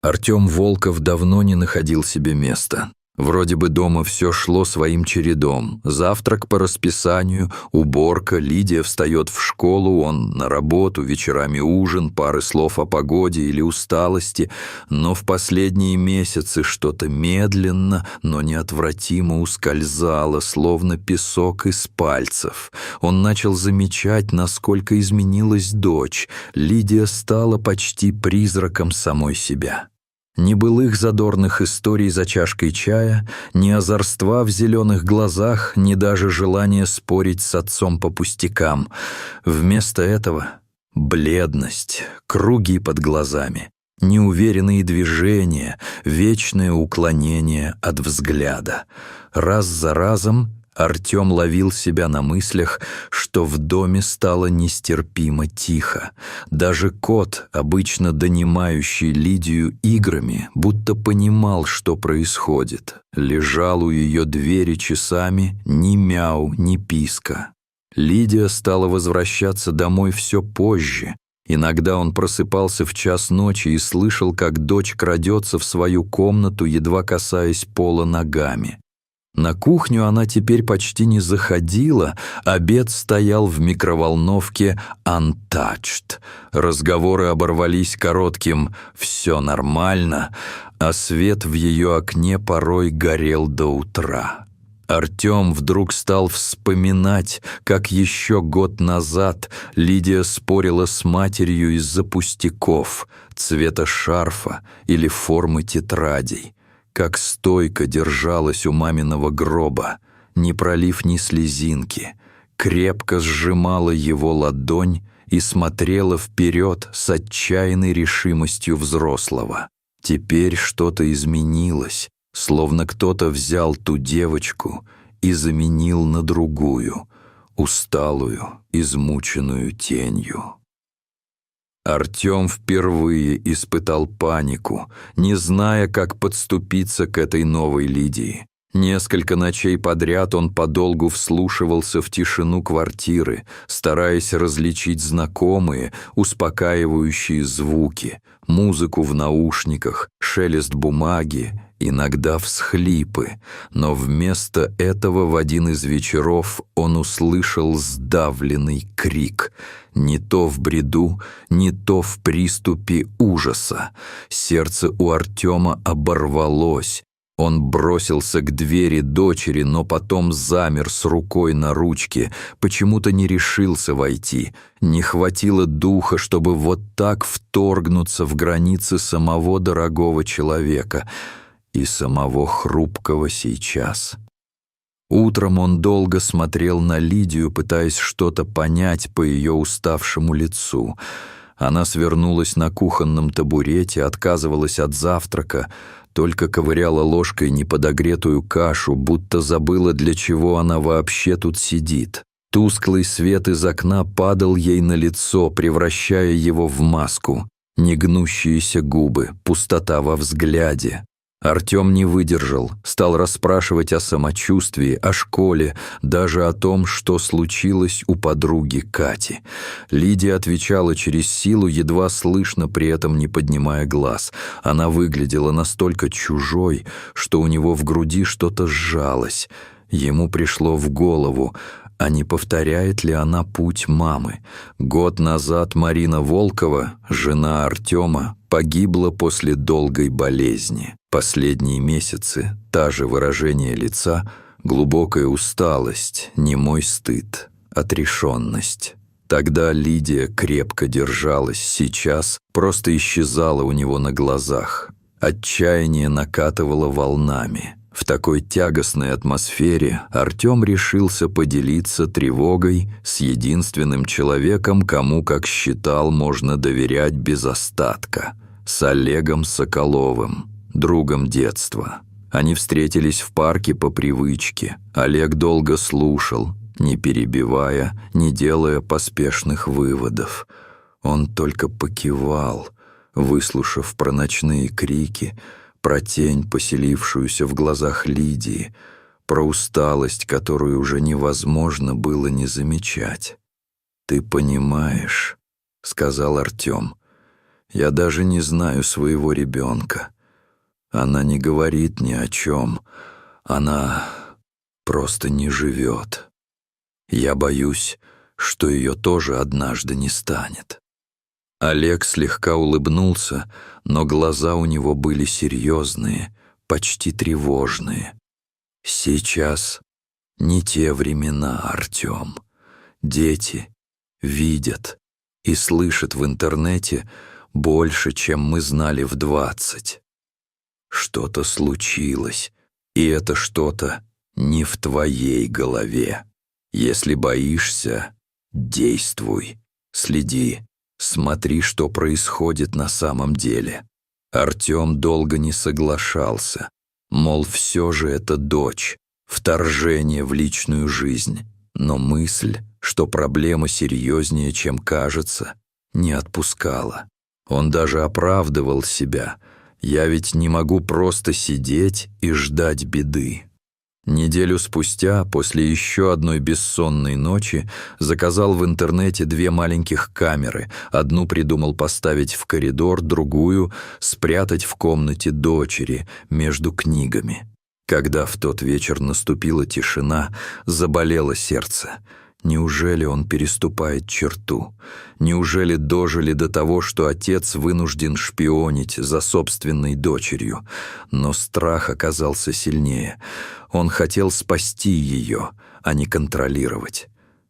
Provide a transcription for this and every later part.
Артем Волков давно не находил себе места. Вроде бы дома все шло своим чередом. Завтрак по расписанию, уборка, Лидия встает в школу, он на работу, вечерами ужин, пары слов о погоде или усталости. Но в последние месяцы что-то медленно, но неотвратимо ускользало, словно песок из пальцев. Он начал замечать, насколько изменилась дочь. Лидия стала почти призраком самой себя. Ни былых задорных историй за чашкой чая, ни озорства в зеленых глазах, ни даже желания спорить с отцом по пустякам. Вместо этого бледность, круги под глазами, неуверенные движения, вечное уклонение от взгляда. Раз за разом Артем ловил себя на мыслях, что в доме стало нестерпимо тихо. Даже кот, обычно донимающий Лидию играми, будто понимал, что происходит. Лежал у ее двери часами, ни мяу, ни писка. Лидия стала возвращаться домой все позже. Иногда он просыпался в час ночи и слышал, как дочь крадется в свою комнату, едва касаясь пола ногами. На кухню она теперь почти не заходила, обед стоял в микроволновке untouched. Разговоры оборвались коротким «все нормально», а свет в ее окне порой горел до утра. Артем вдруг стал вспоминать, как еще год назад Лидия спорила с матерью из-за пустяков, цвета шарфа или формы тетрадей. Как стойко держалась у маминого гроба, не пролив ни слезинки, крепко сжимала его ладонь и смотрела вперед с отчаянной решимостью взрослого. Теперь что-то изменилось, словно кто-то взял ту девочку и заменил на другую, усталую, измученную тенью. Артем впервые испытал панику, не зная, как подступиться к этой новой Лидии. Несколько ночей подряд он подолгу вслушивался в тишину квартиры, стараясь различить знакомые, успокаивающие звуки, музыку в наушниках, шелест бумаги, иногда всхлипы. Но вместо этого в один из вечеров он услышал сдавленный крик. Не то в бреду, не то в приступе ужаса. Сердце у Артема оборвалось. Он бросился к двери дочери, но потом замер с рукой на ручке, почему-то не решился войти. Не хватило духа, чтобы вот так вторгнуться в границы самого дорогого человека и самого хрупкого сейчас. Утром он долго смотрел на Лидию, пытаясь что-то понять по ее уставшему лицу. Она свернулась на кухонном табурете, отказывалась от завтрака, только ковыряла ложкой неподогретую кашу, будто забыла, для чего она вообще тут сидит. Тусклый свет из окна падал ей на лицо, превращая его в маску. Негнущиеся губы, пустота во взгляде. Артем не выдержал, стал расспрашивать о самочувствии, о школе, даже о том, что случилось у подруги Кати. Лидия отвечала через силу, едва слышно, при этом не поднимая глаз. Она выглядела настолько чужой, что у него в груди что-то сжалось. Ему пришло в голову, а не повторяет ли она путь мамы? Год назад Марина Волкова, жена Артема, погибла после долгой болезни. Последние месяцы та же выражение лица, глубокая усталость, немой стыд, отрешенность. Тогда Лидия крепко держалась, сейчас просто исчезала у него на глазах. Отчаяние накатывало волнами. В такой тягостной атмосфере Артем решился поделиться тревогой с единственным человеком, кому, как считал, можно доверять без остатка, с Олегом Соколовым, другом детства. Они встретились в парке по привычке. Олег долго слушал, не перебивая, не делая поспешных выводов. Он только покивал, выслушав про ночные крики, про тень, поселившуюся в глазах Лидии, про усталость, которую уже невозможно было не замечать. «Ты понимаешь», — сказал Артем, Я даже не знаю своего ребенка. Она не говорит ни о чем. Она просто не живет. Я боюсь, что ее тоже однажды не станет». Олег слегка улыбнулся, но глаза у него были серьезные, почти тревожные. «Сейчас не те времена, Артем. Дети видят и слышат в интернете больше, чем мы знали в 20. Что-то случилось, и это что-то не в твоей голове. Если боишься, действуй, следи, смотри, что происходит на самом деле». Артем долго не соглашался, мол, все же это дочь, вторжение в личную жизнь, но мысль, что проблема серьезнее, чем кажется, не отпускала. Он даже оправдывал себя. «Я ведь не могу просто сидеть и ждать беды». Неделю спустя, после еще одной бессонной ночи, заказал в интернете 2 маленьких камеры. Одну придумал поставить в коридор, другую — спрятать в комнате дочери между книгами. Когда в тот вечер наступила тишина, заболело сердце. Неужели он переступает черту? Неужели дожили до того, что отец вынужден шпионить за собственной дочерью? Но страх оказался сильнее. Он хотел спасти ее, а не контролировать.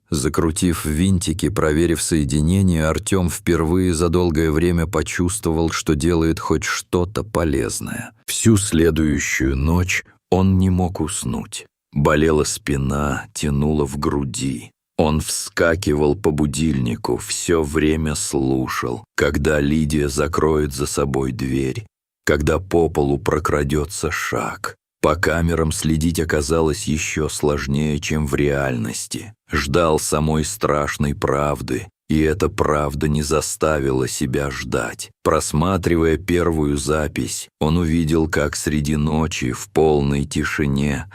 Закрутив винтики, проверив соединение, Артем впервые за долгое время почувствовал, что делает хоть что-то полезное. Всю следующую ночь он не мог уснуть. Болела спина, тянуло в груди. Он вскакивал по будильнику, все время слушал, когда Лидия закроет за собой дверь, когда по полу прокрадется шаг. По камерам следить оказалось еще сложнее, чем в реальности. Ждал самой страшной правды, и эта правда не заставила себя ждать. Просматривая первую запись, он увидел, как среди ночи в полной тишине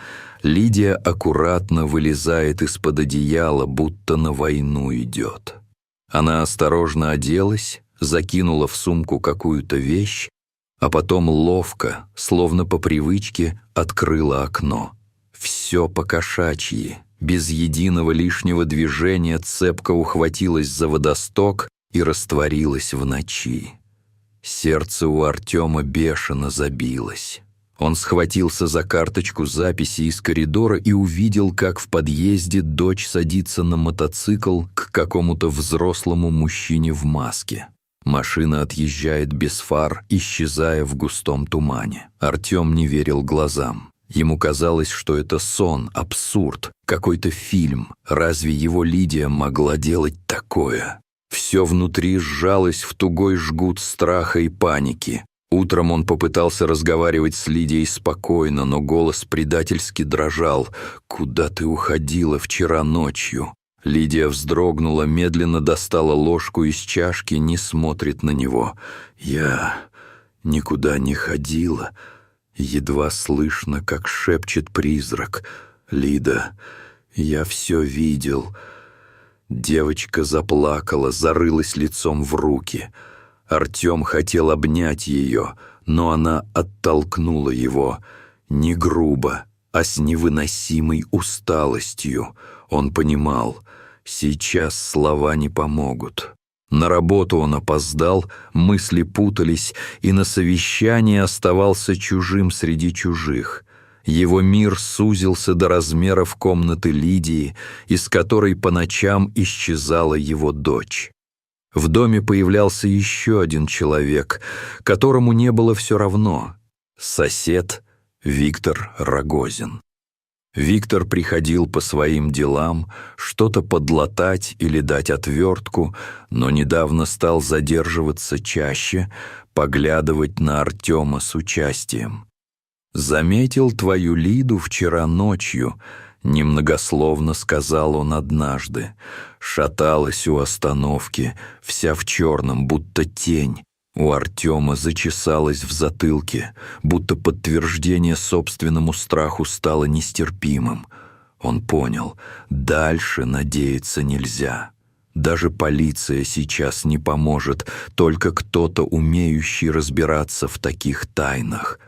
Лидия аккуратно вылезает из-под одеяла, будто на войну идет. Она осторожно оделась, закинула в сумку какую-то вещь, а потом ловко, словно по привычке, открыла окно. Все по-кошачьи, без единого лишнего движения цепко ухватилась за водосток и растворилась в ночи. Сердце у Артема бешено забилось. Он схватился за карточку записи из коридора и увидел, как в подъезде дочь садится на мотоцикл к какому-то взрослому мужчине в маске. Машина отъезжает без фар, исчезая в густом тумане. Артем не верил глазам. Ему казалось, что это сон, абсурд, какой-то фильм. Разве его Лидия могла делать такое? Все внутри сжалось в тугой жгут страха и паники. Утром он попытался разговаривать с Лидией спокойно, но голос предательски дрожал. «Куда ты уходила вчера ночью?» Лидия вздрогнула, медленно достала ложку из чашки, не смотрит на него. «Я никуда не ходила». Едва слышно, как шепчет призрак. «Лида, я все видел». Девочка заплакала, зарылась лицом в руки. Артем хотел обнять ее, но она оттолкнула его. Не грубо, а с невыносимой усталостью. Он понимал, сейчас слова не помогут. На работу он опоздал, мысли путались, и на совещании оставался чужим среди чужих. Его мир сузился до размеров комнаты Лидии, из которой по ночам исчезала его дочь. В доме появлялся еще один человек, которому не было все равно. Сосед Виктор Рогозин. Виктор приходил по своим делам, что-то подлатать или дать отвертку, но недавно стал задерживаться чаще, поглядывать на Артема с участием. «Заметил твою Лиду вчера ночью», — немногословно сказал он однажды. Шаталась у остановки, вся в черном, будто тень. У Артема зачесалось в затылке, будто подтверждение собственному страху стало нестерпимым. Он понял, дальше надеяться нельзя. Даже полиция сейчас не поможет, только кто-то, умеющий разбираться в таких тайнах.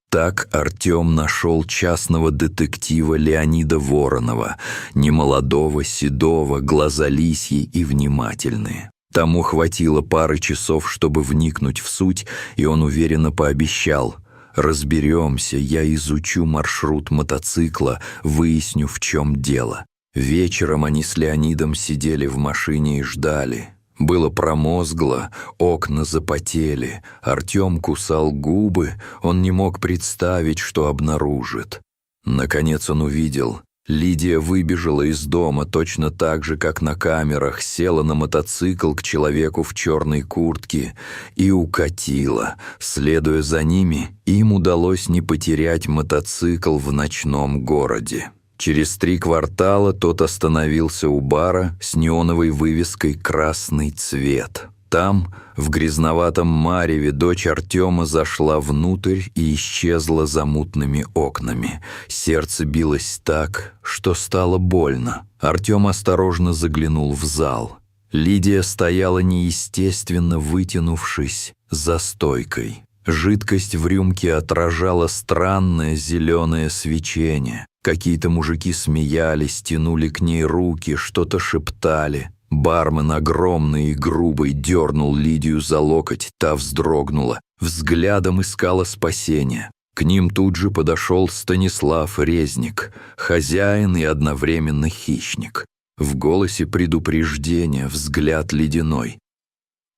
Так Артем нашел частного детектива Леонида Воронова, немолодого, седого, глазолисий и внимательный. Тому хватило пары часов, чтобы вникнуть в суть, и он уверенно пообещал: «Разберемся, я изучу маршрут мотоцикла, выясню, в чем дело». Вечером они с Леонидом сидели в машине и ждали. Было промозгло, окна запотели, Артем кусал губы, он не мог представить, что обнаружит. Наконец он увидел. Лидия выбежала из дома точно так же, как на камерах, села на мотоцикл к человеку в черной куртке и укатила. Следуя за ними, им удалось не потерять мотоцикл в ночном городе. Через 3 квартала тот остановился у бара с неоновой вывеской «Красный цвет». Там, в грязноватом мареве, дочь Артема зашла внутрь и исчезла за мутными окнами. Сердце билось так, что стало больно. Артем осторожно заглянул в зал. Лидия стояла неестественно, вытянувшись за стойкой. Жидкость в рюмке отражала странное зеленое свечение. Какие-то мужики смеялись, тянули к ней руки, что-то шептали. Бармен, огромный и грубый, дернул Лидию за локоть, та вздрогнула, взглядом искала спасения. К ним тут же подошел Станислав Резник, хозяин и одновременно хищник. В голосе предупреждение, взгляд ледяной.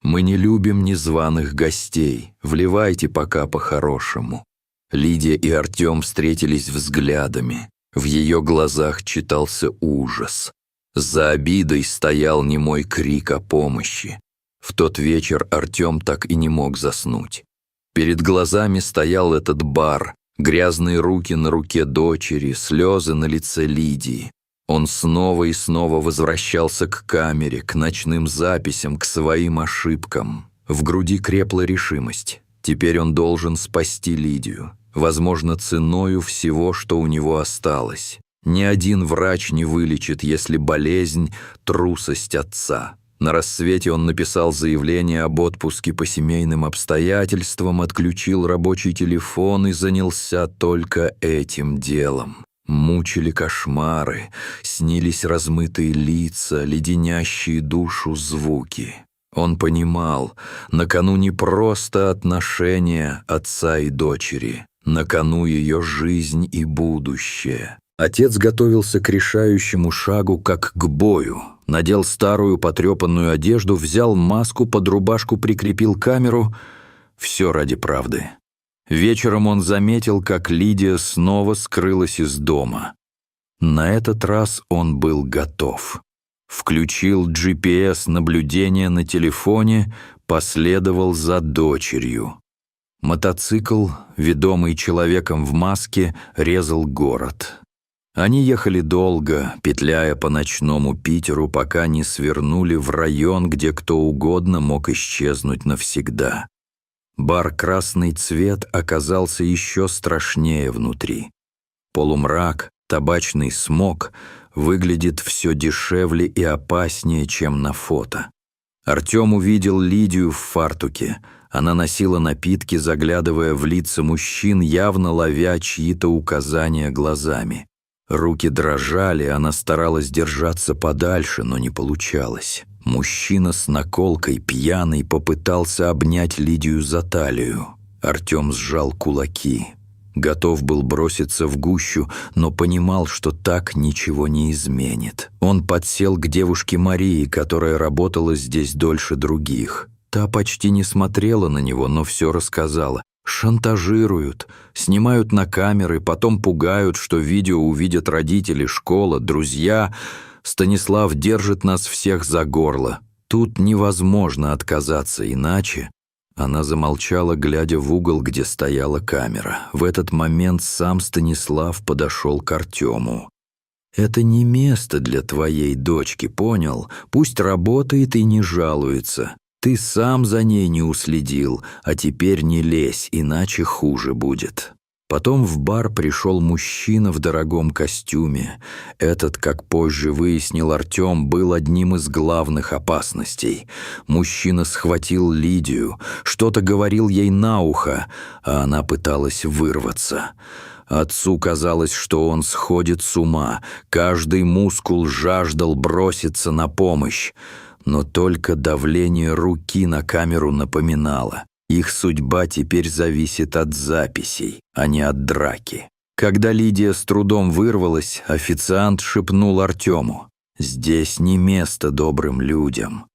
«Мы не любим незваных гостей, вливайте пока по-хорошему». Лидия и Артем встретились взглядами. В ее глазах читался ужас. За обидой стоял немой крик о помощи. В тот вечер Артем так и не мог заснуть. Перед глазами стоял этот бар, грязные руки на руке дочери, слезы на лице Лидии. Он снова и снова возвращался к камере, к ночным записям, к своим ошибкам. В груди крепла решимость. Теперь он должен спасти Лидию. Возможно, ценою всего, что у него осталось. Ни один врач не вылечит, если болезнь – трусость отца. На рассвете он написал заявление об отпуске по семейным обстоятельствам, отключил рабочий телефон и занялся только этим делом. Мучили кошмары, снились размытые лица, леденящие душу звуки. Он понимал, на кону не просто отношения отца и дочери, на кону ее жизнь и будущее. Отец готовился к решающему шагу, как к бою. Надел старую потрепанную одежду, взял маску, под рубашку прикрепил камеру. Все ради правды. Вечером он заметил, как Лидия снова скрылась из дома. На этот раз он был готов. Включил GPS-наблюдение на телефоне, последовал за дочерью. Мотоцикл, ведомый человеком в маске, резал город. Они ехали долго, петляя по ночному Питеру, пока не свернули в район, где кто угодно мог исчезнуть навсегда. Бар «Красный цвет» оказался еще страшнее внутри. Полумрак, табачный смог выглядит все дешевле и опаснее, чем на фото. Артем увидел Лидию в фартуке. Она носила напитки, заглядывая в лица мужчин, явно ловя чьи-то указания глазами. Руки дрожали, она старалась держаться подальше, но не получалось. Мужчина с наколкой, пьяный, попытался обнять Лидию за талию. Артем сжал кулаки. Готов был броситься в гущу, но понимал, что так ничего не изменит. Он подсел к девушке Марии, которая работала здесь дольше других. Та почти не смотрела на него, но все рассказала. Шантажируют, снимают на камеры, потом пугают, что видео увидят родители, школа, друзья. Станислав держит нас всех за горло. Тут невозможно отказаться иначе. Она замолчала, глядя в угол, где стояла камера. В этот момент сам Станислав подошел к Артему. «Это не место для твоей дочки, понял? Пусть работает и не жалуется. Ты сам за ней не уследил, а теперь не лезь, иначе хуже будет». Потом в бар пришел мужчина в дорогом костюме. Этот, как позже выяснил Артем, был одним из главных опасностей. Мужчина схватил Лидию, что-то говорил ей на ухо, а она пыталась вырваться. Отцу казалось, что он сходит с ума, каждый мускул жаждал броситься на помощь. Но только давление руки на камеру напоминало. Их судьба теперь зависит от записей, а не от драки. Когда Лидия с трудом вырвалась, официант шепнул Артему: «Здесь не место добрым людям.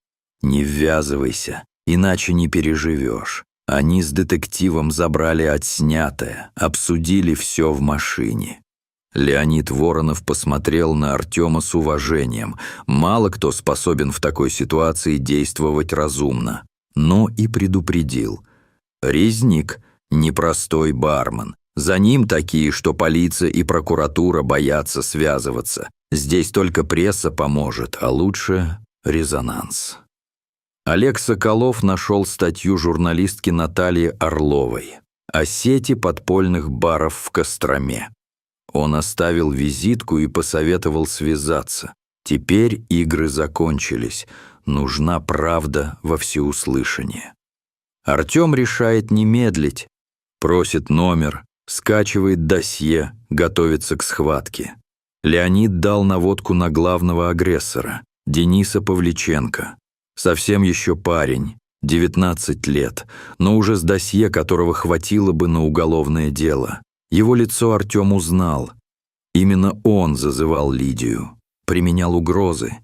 Не ввязывайся, иначе не переживешь». Они с детективом забрали отснятое, обсудили все в машине. Леонид Воронов посмотрел на Артема с уважением. Мало кто способен в такой ситуации действовать разумно. Но и предупредил. Резник – непростой бармен. За ним такие, что полиция и прокуратура боятся связываться. Здесь только пресса поможет, а лучше резонанс. Олег Соколов нашел статью журналистки Натальи Орловой о сети подпольных баров в Костроме. Он оставил визитку и посоветовал связаться. Теперь игры закончились. Нужна правда во всеуслышание. Артем решает не медлить. Просит номер, скачивает досье, готовится к схватке. Леонид дал наводку на главного агрессора, Дениса Павличенко. Совсем еще парень, 19 лет, но уже с досье, которого хватило бы на уголовное дело. Его лицо Артем узнал. Именно он зазывал Лидию, применял угрозы.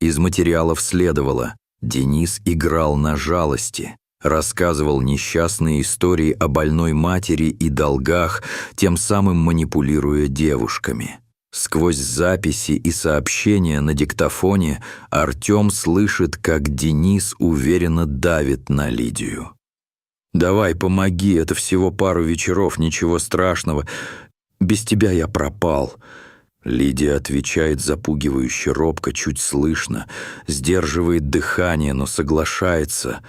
Из материалов следовало: Денис играл на жалости, рассказывал несчастные истории о больной матери и долгах, тем самым манипулируя девушками. Сквозь записи и сообщения на диктофоне Артем слышит, как Денис уверенно давит на Лидию. «Давай, помоги, это всего пару вечеров, ничего страшного. Без тебя я пропал». Лидия отвечает запугивающе робко, чуть слышно, сдерживает дыхание, но соглашается.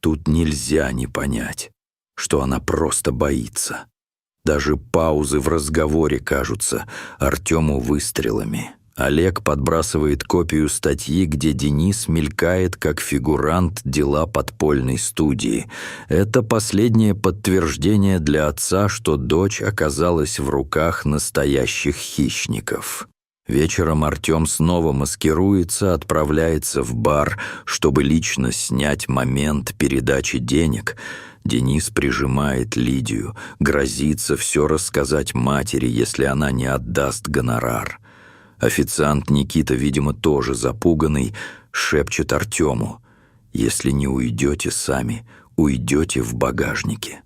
Тут нельзя не понять, что она просто боится. Даже паузы в разговоре кажутся Артему выстрелами. Олег подбрасывает копию статьи, где Денис мелькает как фигурант дела подпольной студии. Это последнее подтверждение для отца, что дочь оказалась в руках настоящих хищников. Вечером Артем снова маскируется, отправляется в бар, чтобы лично снять момент передачи денег. Денис прижимает Лидию, грозится все рассказать матери, если она не отдаст гонорар. Официант Никита, видимо, тоже запуганный, шепчет Артему: «Если не уйдете сами, уйдете в багажнике».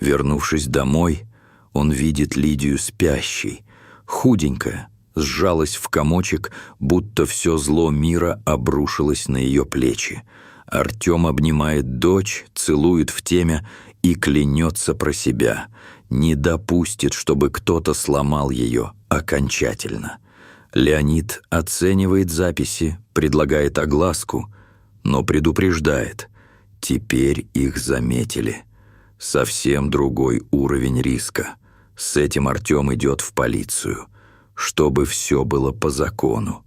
Вернувшись домой, он видит Лидию спящей, худенькая, сжалась в комочек, будто все зло мира обрушилось на ее плечи. Артем обнимает дочь, целует в темя и клянется про себя: не допустит, чтобы кто-то сломал ее окончательно. Леонид оценивает записи, предлагает огласку, но предупреждает: теперь их заметили. Совсем другой уровень риска. С этим Артем идет в полицию, чтобы все было по закону.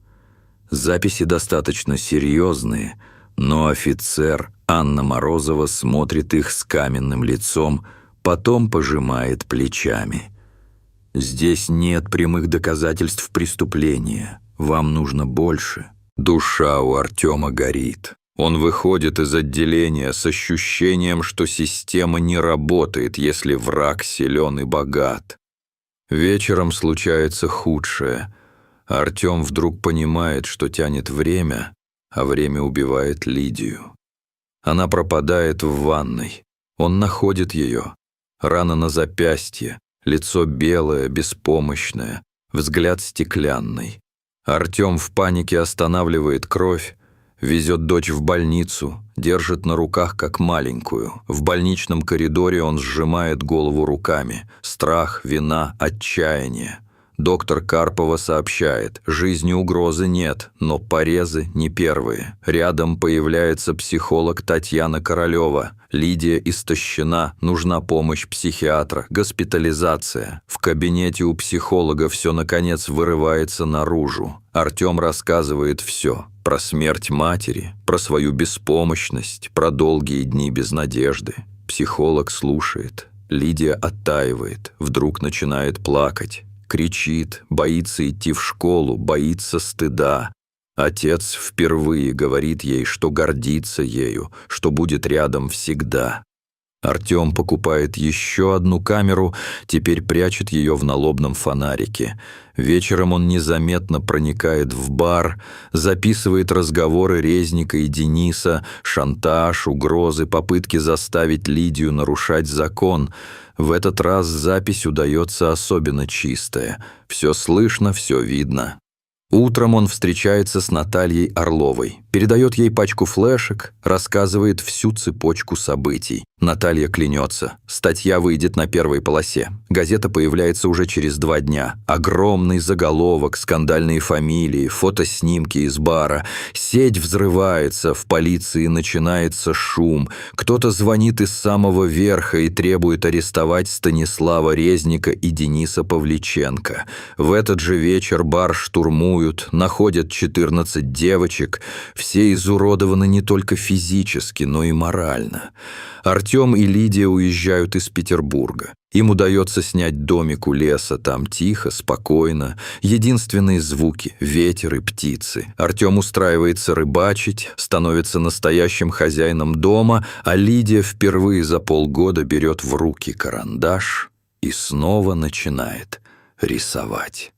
Записи достаточно серьезные, но офицер Анна Морозова смотрит их с каменным лицом, потом пожимает плечами. «Здесь нет прямых доказательств преступления. Вам нужно больше». Душа у Артема горит. Он выходит из отделения с ощущением, что система не работает, если враг силен и богат. Вечером случается худшее. Артем вдруг понимает, что тянет время, а время убивает Лидию. Она пропадает в ванной. Он находит ее. Рана на запястье, лицо белое, беспомощное, взгляд стеклянный. Артем в панике останавливает кровь, везет дочь в больницу, держит на руках как маленькую. В больничном коридоре он сжимает голову руками. Страх, вина, отчаяние. Доктор Карпова сообщает: жизни угрозы нет, но порезы не первые. Рядом появляется психолог Татьяна Королева. Лидия истощена, нужна помощь психиатра, госпитализация. В кабинете у психолога все, наконец, вырывается наружу. Артем рассказывает все. Про смерть матери, про свою беспомощность, про долгие дни без надежды. Психолог слушает. Лидия оттаивает, вдруг начинает плакать. Кричит, боится идти в школу, боится стыда. Отец впервые говорит ей, что гордится ею, что будет рядом всегда. Артем покупает еще одну камеру, теперь прячет ее в налобном фонарике. Вечером он незаметно проникает в бар, записывает разговоры Резника и Дениса, шантаж, угрозы, попытки заставить Лидию нарушать закон. В этот раз запись удается особенно чистая. Все слышно, все видно. Утром он встречается с Натальей Орловой, передает ей пачку флешек, рассказывает всю цепочку событий. Наталья клянется. Статья выйдет на первой полосе. Газета появляется уже через 2 дня. Огромный заголовок, скандальные фамилии, фотоснимки из бара. Сеть взрывается, в полиции начинается шум. Кто-то звонит из самого верха и требует арестовать Станислава Резника и Дениса Павличенко. В этот же вечер бар штурмуют, находят 14 девочек. Все изуродованы не только физически, но и морально. Артем и Лидия уезжают из Петербурга. Им удается снять домик у леса, там тихо, спокойно. Единственные звуки — ветер и птицы. Артем устраивается рыбачить, становится настоящим хозяином дома, а Лидия впервые за полгода берет в руки карандаш и снова начинает рисовать.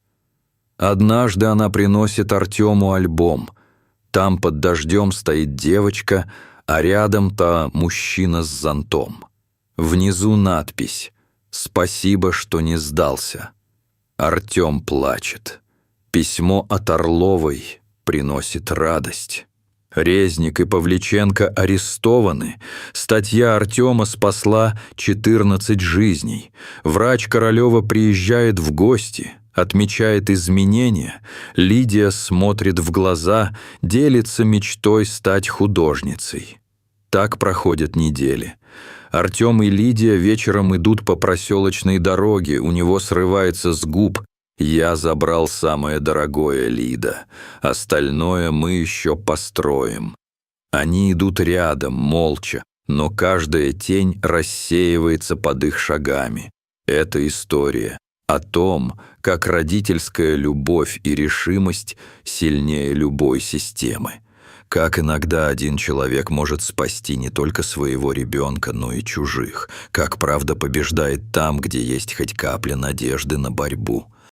Однажды она приносит Артему альбом. Там под дождем стоит девочка, а рядом-то мужчина с зонтом. Внизу надпись «Спасибо, что не сдался». Артем плачет. Письмо от Орловой приносит радость. Резник и Павличенко арестованы. Статья Артема спасла 14 жизней. Врач Королева приезжает в гости, отмечает изменения. Лидия смотрит в глаза, делится мечтой стать художницей. Так проходят недели. Артем и Лидия вечером идут по проселочной дороге, у него срывается с губ: «Я забрал самое дорогое, Лида. Остальное мы еще построим». Они идут рядом, молча, но каждая тень рассеивается под их шагами. Это история о том, как родительская любовь и решимость сильнее любой системы. Как иногда один человек может спасти не только своего ребенка, но и чужих. Как правда побеждает там, где есть хоть капля надежды на борьбу.